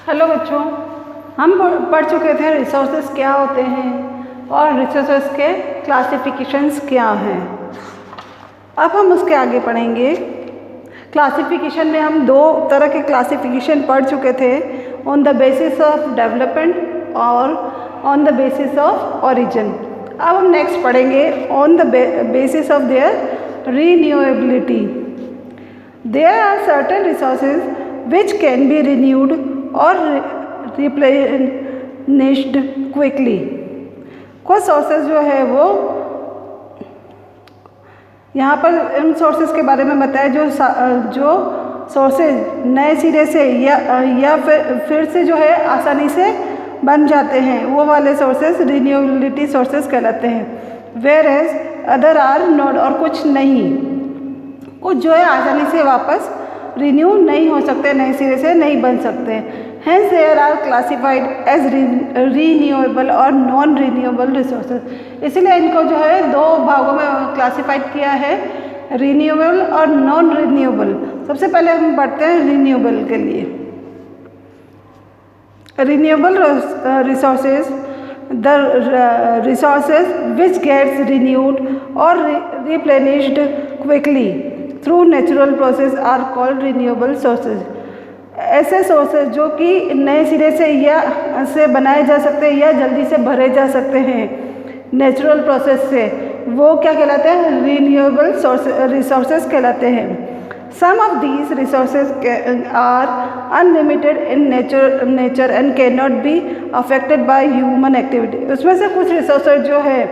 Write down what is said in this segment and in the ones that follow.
Hello बच्चों, हम पढ़ चुके थे रिसोर्सेज क्या होते हैं और रिसोर्सेज के क्लासिफिकेशंस क्या हैं। अब हम उसके आगे पढ़ेंगे। क्लासिफिकेशन में हम दो तरह के क्लासिफिकेशन पढ़ चुके थे, on the basis of development और on the basis of origin. अब हम नेक्स्ट पढ़ेंगे on the basis of their renewability. There are certain resources which can be renewed or replenished quickly. कुछ सोर्सेज जो है वो यहाँ पर इन सोर्सेज के बारे में बताया जो सोर्सेज नए सिरे से या फिर से जो है आसानी से बन जाते हैं, वो वाले सोर्सेज रिन्यूएबिलिटी सोर्सेज कहलाते हैं। Whereas other are not, और कुछ नहीं, कुछ जो है आसानी से वापस रिन्यू नहीं हो सकते, नए सिरे से नहीं बन सकते। Hence they're are classified as renewable और नॉन रीन्यूएबल रिसोर्सेज। इसलिए इनको जो है दो भागों में क्लासिफाइड किया है, रीन्यूएबल और नॉन रीन्यूएबल। सबसे पहले हम बढ़ते हैं रीन्यूएबल के लिए। Renewable resources, the resources which gets renewed or replenished quickly through natural process are called renewable sources. ऐसे सोर्सेज जो कि नए सिरे से बनाए जा सकते हैं या जल्दी से भरे जा सकते हैं नेचुरल प्रोसेस से, वो क्या कहलाते हैं? रिन्यूएबल रिसोर्सेज कहलाते हैं। Some of these resources are unlimited in nature and cannot be affected by human activity. उसमें से कुछ रिसोर्सेज जो है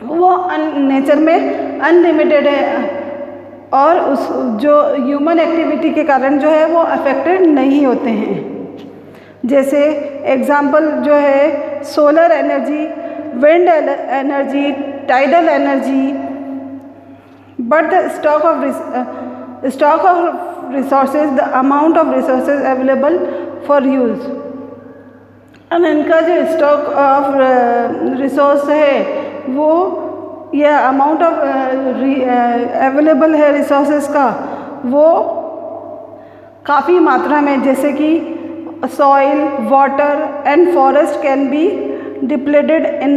वो नेचर में अनलिमिटेड है और उस जो ह्यूमन एक्टिविटी के कारण जो है वो अफेक्टेड नहीं होते हैं। जैसे एग्जाम्पल जो है solar energy, wind energy, tidal energy. But the stock of resources, the amount of resources available for use, और इनका जो स्टॉक ऑफ रिसोर्स है वो या अमाउंट ऑफ अवेलेबल है रिसोर्सेज का, वो काफ़ी मात्रा में, जैसे कि soil, water and forest can be depleted in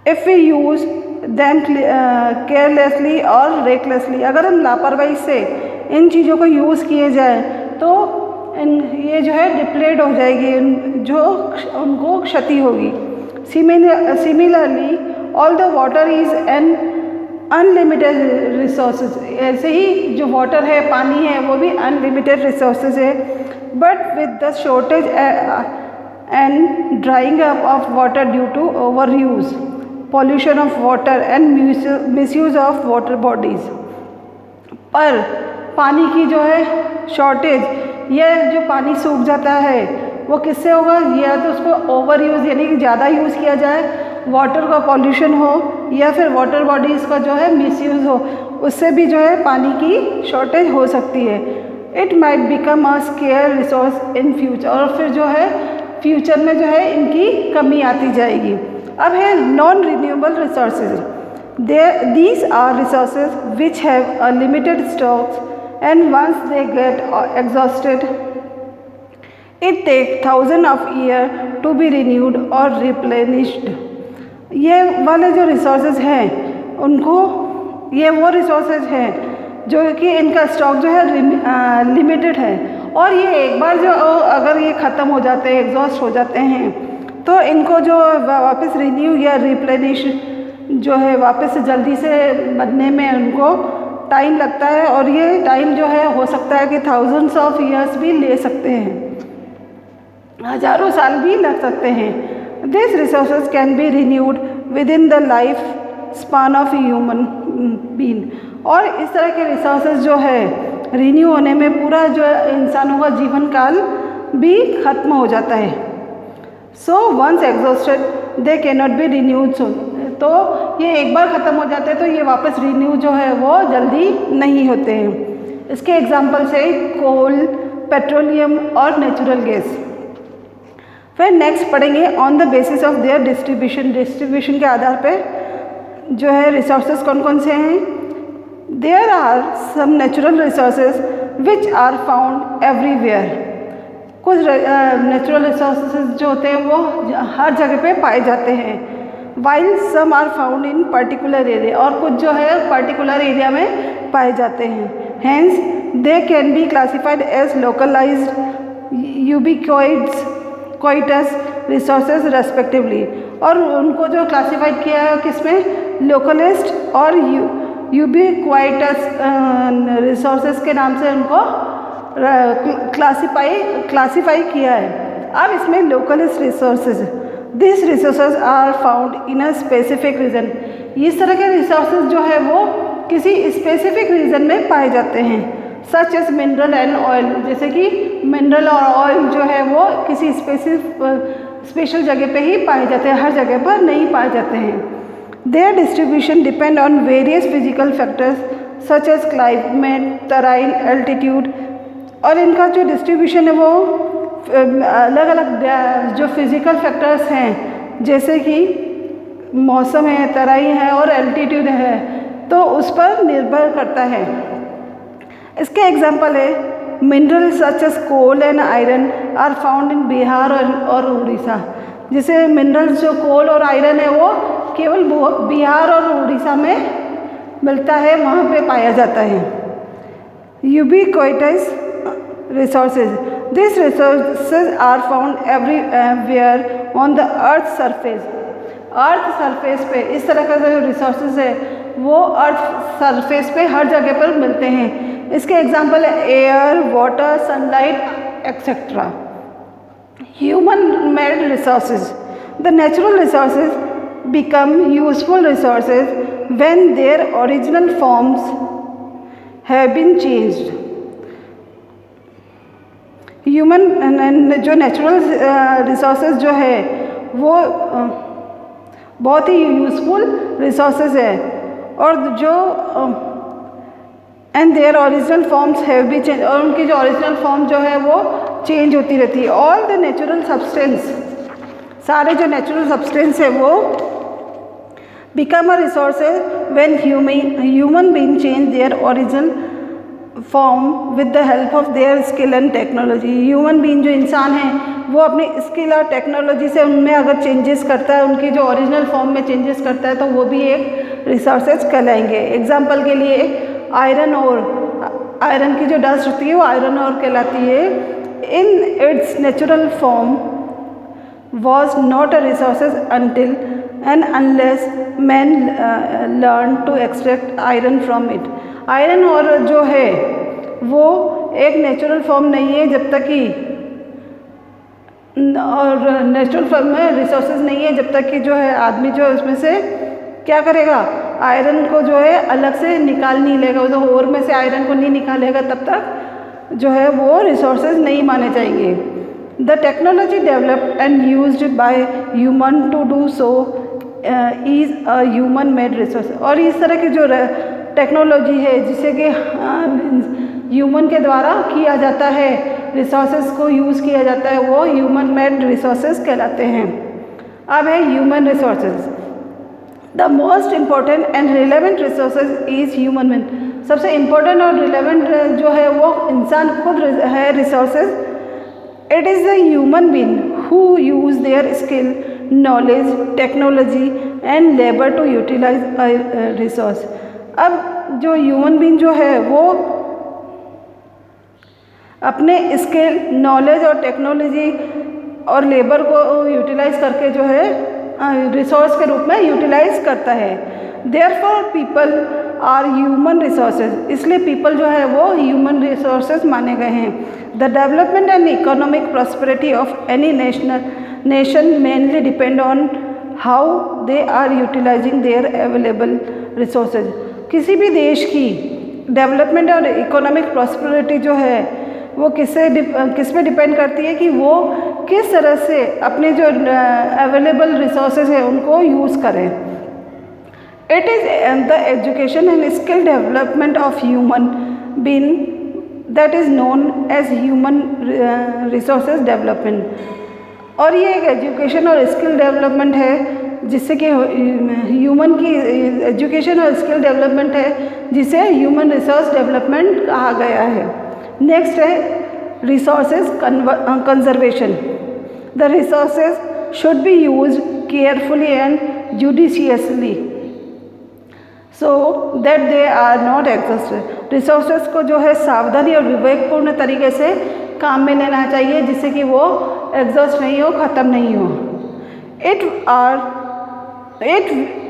if we use them carelessly और रेकलेसली। अगर हम लापरवाही से इन चीज़ों को यूज़ किए जाए तो ये जो है डिप्लेट हो जाएगी, जो उनको क्षति होगी। Similarly all the water is an unlimited resources. ऐसे ही जो वाटर है, पानी है, वो भी अनलिमिटेड रिसोर्सेज है। But with the shortage and drying up of water due to over use, pollution of water and misuse of water bodies. पर पानी की जो है शॉर्टेज, यह जो पानी सूख जाता है वो किससे होगा? या तो उसको ओवर यूज़ यानी कि ज़्यादा यूज़ किया जाए, वाटर का पॉल्यूशन हो, या फिर वाटर बॉडीज़ का जो है मिसयूज़ हो, उससे भी जो है पानी की शॉर्टेज हो सकती है। It might become a square resource in future, और फिर जो है फ्यूचर में जो है इनकी कमी आती जाएगी। अब है non renewable resources. These are resources which have a limited stocks, and once they get exhausted, it takes thousands of years to be renewed or replenished. ये वाले जो रिसोर्सेज हैं उनको, ये वो रिसोर्सेज हैं जो कि इनका स्टॉक जो है लिमिटेड है, और ये एक बार जो अगर ये ख़त्म हो जाते हैं, एग्जॉस्ट हो जाते हैं, तो इनको जो वापस रिन्यू या रिप्लेनिश जो है वापस जल्दी से बनने में उनको टाइम लगता है, और ये टाइम जो है हो सकता है कि थाउजेंड्स ऑफ ईयर्स भी ले सकते हैं, हजारों साल भी लग सकते हैं। This resources can be renewed with in the life span of human being. और इस तरह के रिसोर्सेज जो है रिन्यू होने में पूरा जो इंसानों का जीवन काल भी ख़त्म हो जाता है। So once exhausted they can not be renewed soon. तो ये एक बार ख़त्म हो जाते हैं तो ये वापस रिन्यू जो है वो जल्दी नहीं होते हैं। इसके एग्जांपल्स है कोल, पेट्रोलियम और नेचुरल गैस। फिर नेक्स्ट पढ़ेंगे on the basis of there distribution. Distribution के आधार पे जो है रिसोर्सेज कौन कौन से हैं। There are some natural resources which are found everywhere. कुछ नेचुरल रिसोर्सेज जो होते हैं वो हर जगह पे पाए जाते हैं, while some are found in particular area, और कुछ जो है पर्टिकुलर एरिया में पाए जाते हैं। Hence they can be classified as localised ubiquitous resources respectively, और उनको जो क्लासीफाइड किया है किसमें, लोकलिस्ट और यूबिक्विटस रिसोर्सेज के नाम से उनको क्लासीफाई किया है। अब इसमें localised resources, this resources are found in a specific region, इस तरह के रिसोर्सेज जो है वो किसी स्पेसिफिक रीजन में पाए जाते हैं, such as mineral and oil, जैसे कि मिनरल और ऑयल जो है वो किसी स्पेशल जगह पे ही पाए जाते हैं, हर जगह पर नहीं पाए जाते हैं। Their distribution depend on various physical factors such as climate, terrain, altitude, और इनका जो डिस्ट्रीब्यूशन है वो अलग अलग जो फिजिकल फैक्टर्स हैं जैसे कि मौसम है, तराई है और एल्टीट्यूड है, तो उस पर निर्भर करता है। इसके एग्जांपल है mineral such as coal and iron are found in Bihar और उड़ीसा, जैसे मिनरल्स जो कोल और आयरन है वो केवल बिहार और उड़ीसा में मिलता है, वहाँ पे पाया जाता है। Ubiquitous resources, these resources are found everywhere on the earth surface, earth surface पे इस तरह का जो रिसोर्सेज है वो अर्थ सरफेस पे हर जगह पर मिलते हैं। इसके एग्जांपल है air, water, sunlight etcetera. Human made resources, the natural resources become useful resources when their original forms have been changed। Human जो नेचुरल रिसोर्सेज जो है वो बहुत ही यूज़फुल रिसोर्सेज है, और जो and their original forms have B change, और उनकी जो ओरिजिनल फॉर्म जो है वो चेंज होती रहती है। ऑल द नेचुरल सब्सटेंस, सारे जो नेचुरल सब्सटेंस है वो become a resources when human being change their original form with the help of their skill and technology. Human being जो इंसान है वो अपनी स्किल और टेक्नोलॉजी से उनमें अगर चेंजेस करता है, उनकी जो ओरिजिनल फॉर्म में चेंजेस करता है, तो वो भी एक रिसोर्सेज कहलाएंगे। एग्जांपल के लिए आयरन ओर, आयरन की जो डस्ट होती है वो आयरन ओर कहलाती है। In its natural form was not a resources until and unless man learn to extract iron from it. Iron और जो है वो एक नेचुरल फॉर्म नहीं है जब तक कि, और नेचुरल फॉर्म में रिसोर्सेज नहीं है जब तक कि जो है आदमी जो उसमें से क्या करेगा, आयरन को जो है अलग से निकाल नहीं लेगा, जो ओर में से आयरन को नहीं निकालेगा तब तक जो है वो रिसोर्सेज नहीं माने जाएंगे। The technology developed and used by human to do so is a human made resource. और इस तरह की जो टेक्नोलॉजी है जिसे कि ह्यूमन के द्वारा किया जाता है, रिसोर्सेज को यूज़ किया जाता है, वो ह्यूमन मेड रिसोर्सेज कहलाते हैं। अब है human resources. The most important and relevant resources is human made. सबसे इम्पोर्टेंट और रिलेवेंट जो है वो इंसान खुद है resources. It is the human being who use their skill, knowledge, technology and labour to utilise a resource. अब जो ह्यूमन बीइंग जो है वो अपने स्किल, नॉलेज और टेक्नोलॉजी और लेबर को यूटिलाइज करके जो है रिसोर्स के रूप में यूटिलाइज करता है। Therefore people are human resources, इसलिए पीपल जो है वो ह्यूमन रिसोर्सेज माने गए हैं। The development and economic prosperity of any nation mainly depend on how they are utilising their available resources. किसी भी देश की डेवलपमेंट और इकोनॉमिक प्रॉस्पेरिटी जो है वो किस पे डिपेंड करती है कि वो किस तरह से अपने जो अवेलेबल रिसोर्सेज है उनको यूज़ करें। It is the education and skill development of human being that is known as human resources development. और ये एक एजुकेशन और स्किल डेवलपमेंट है जिससे कि ह्यूमन की एजुकेशन और स्किल डेवलपमेंट है जिसे ह्यूमन रिसोर्स डेवलपमेंट कहा गया है। नेक्स्ट है resources conservation. The resources should be used carefully and judiciously so that they are not exhausted. Resources को जो है सावधानी और विवेकपूर्ण तरीके से काम में लेना चाहिए जिससे कि वो एग्जॉस्ट नहीं हो, ख़त्म नहीं हो।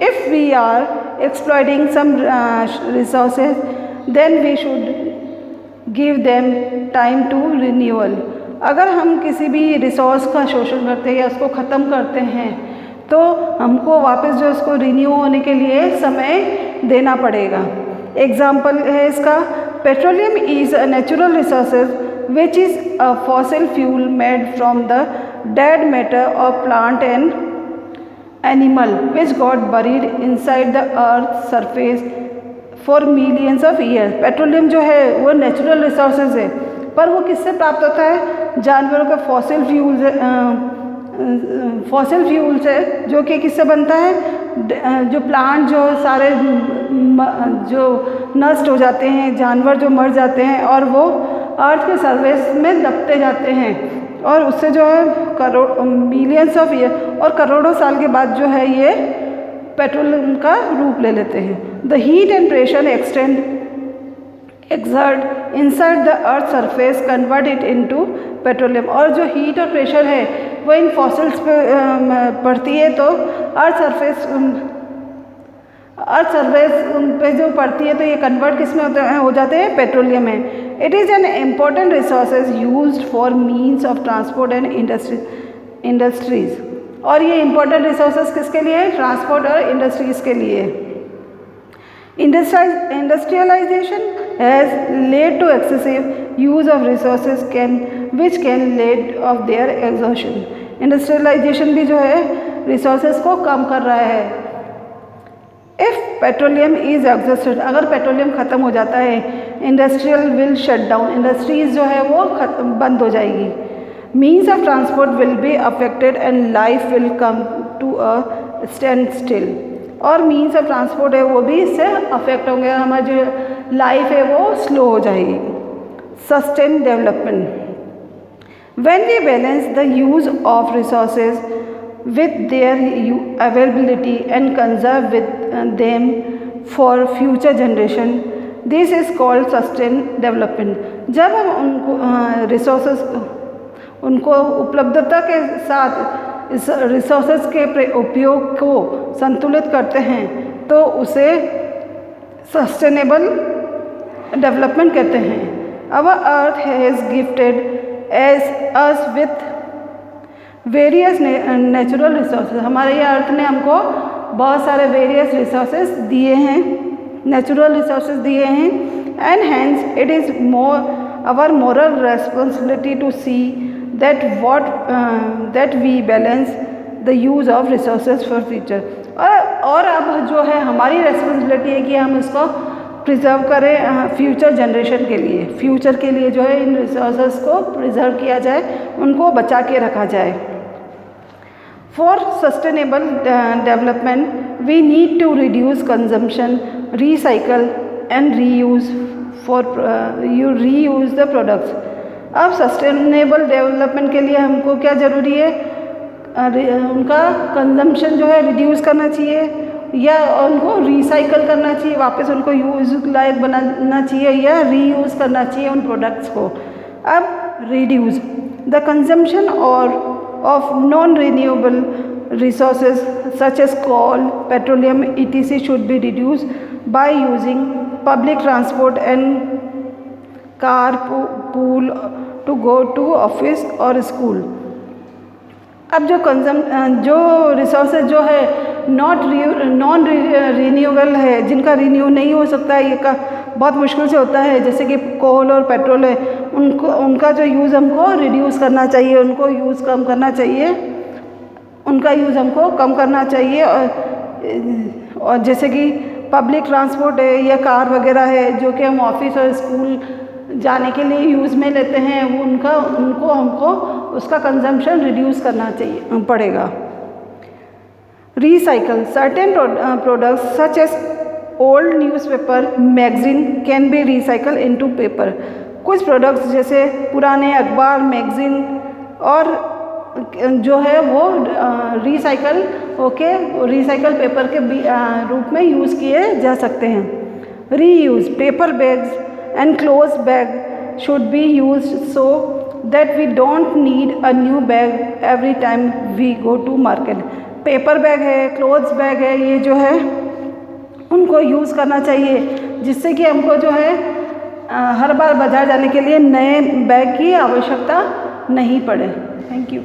If we are exploiting some resources, then we should give them time to renewal। अगर हम किसी भी रिसोर्स का शोषण करते हैं या उसको ख़त्म करते हैं तो हमको वापस जो उसको रिन्यू होने के लिए समय देना पड़ेगा। एग्जाम्पल है इसका, petroleum is a natural resources which is a fossil fuel made from the dead matter of plant and animal which got buried inside the earth's surface for millions of years। Petroleum जो है वो natural resources है, पर वो किससे प्राप्त होता है? जानवरों का फॉसिल फ्यूल्स है, जो कि किससे बनता है? जो प्लांट जो सारे जो नष्ट हो जाते हैं, जानवर जो मर जाते हैं और वो अर्थ के सरफेस में दबते जाते हैं और उससे जो है मिलियंस ऑफ ईयर और करोड़ों साल के बाद जो है ये पेट्रोलियम का रूप ले लेते हैं। The heat and pressure exert inside the earth surface convert it into petroleum. और जो हीट और प्रेशर है वो इन फॉसिल्स पे पड़ती है तो अर्थ सरफेस पे जो पड़ती है तो ये कन्वर्ट किस में हो जाते हैं? पेट्रोलियम में। It is an important resources used for means of transport and industries. और ये इम्पॉर्टेंट रिसोर्सेज किसके लिए? ट्रांसपोर्ट और इंडस्ट्रीज़ के लिए। Industrialization has led to excessive use of resources which can lead of their exhaustion। Industrialisation भी जो है रिसोर्सेज को कम कर रहा है। इफ़ पेट्रोलियम इज़ एग्जॉस्टेड, अगर पेट्रोलियम ख़त्म हो जाता है, industrial will shut down, industries जो है वो बंद हो जाएगी। Means of transport will be affected and life will come to a standstill. और मीन्स ऑफ ट्रांसपोर्ट है वो भी इससे अफेक्ट होंगे, हमारी जो लाइफ है वो स्लो हो जाएगी। Sustain development, when we balance the use of resources with their availability and conserve with them for future generation, this is called sustain development। जब हम उनको रिसोर्सेज उनको उपलब्धता के साथ इस रिसोर्सेज के उपयोग को संतुलित करते हैं तो उसे सस्टेनेबल डेवलपमेंट कहते हैं। Our earth has gifted us with various natural resources. हमारे ये अर्थ ने हमको बहुत सारे वेरियस रिसोर्सेज दिए हैं, नेचुरल रिसोर्सेज दिए हैं। And hence it is our moral responsibility to see that we balance the use of resources for future। और अब जो है हमारी रेस्पॉन्सिबिलिटी है कि हम इसको प्रिजर्व करें फ्यूचर जनरेशन के लिए। फ्यूचर के लिए जो है इन रिसोर्सेज को प्रिजर्व किया जाए, उनको बचा के रखा जाए। For sustainable development we need to reduce consumption, recycle and reuse the products. अब सस्टेनेबल डेवलपमेंट के लिए हमको क्या ज़रूरी है? उनका कंजम्पशन जो है रिड्यूस करना चाहिए या उनको रिसाइकल करना चाहिए, वापस उनको यूज़ लायक बनाना चाहिए या रीयूज़ करना चाहिए उन प्रोडक्ट्स को। अब रिड्यूस द कंजम्पशन और of non renewable resources such as coal, petroleum etc should be reduced by using public transport and carpool to go to office और स्कूल। अब जो रिसोर्सेज जो है नॉन रिन्यूएबल है, जिनका रिन्यू नहीं हो सकता है, ये का बहुत मुश्किल से होता है, जैसे कि कोल और पेट्रोल है, उनका जो यूज़ हमको रिड्यूस करना चाहिए, उनको यूज़ कम करना चाहिए, उनका यूज़ हमको कम करना चाहिए। और जैसे कि पब्लिक ट्रांसपोर्ट है या कार वगैरह है जो कि हम ऑफिस और स्कूल जाने के लिए यूज़ में लेते हैं, उनको हमको उसका कंजम्पशन रिड्यूस करना चाहिए पड़ेगा। Recycle certain products such as old newspaper magazine can be recycle into paper. कुछ प्रोडक्ट्स जैसे पुराने अखबार, मैगज़ीन और जो है वो रिसाइकल पेपर के रूप में यूज़ किए जा सकते हैं। Reuse paper bags and cloth bag should be used so that we don't need a new bag every time we go to market. Paper bag है, क्लोथ्स बैग है, ये जो है उनको यूज़ करना चाहिए जिससे कि हमको जो है हर बार बाज़ार जाने के लिए नए बैग की आवश्यकता नहीं पड़े। Thank you.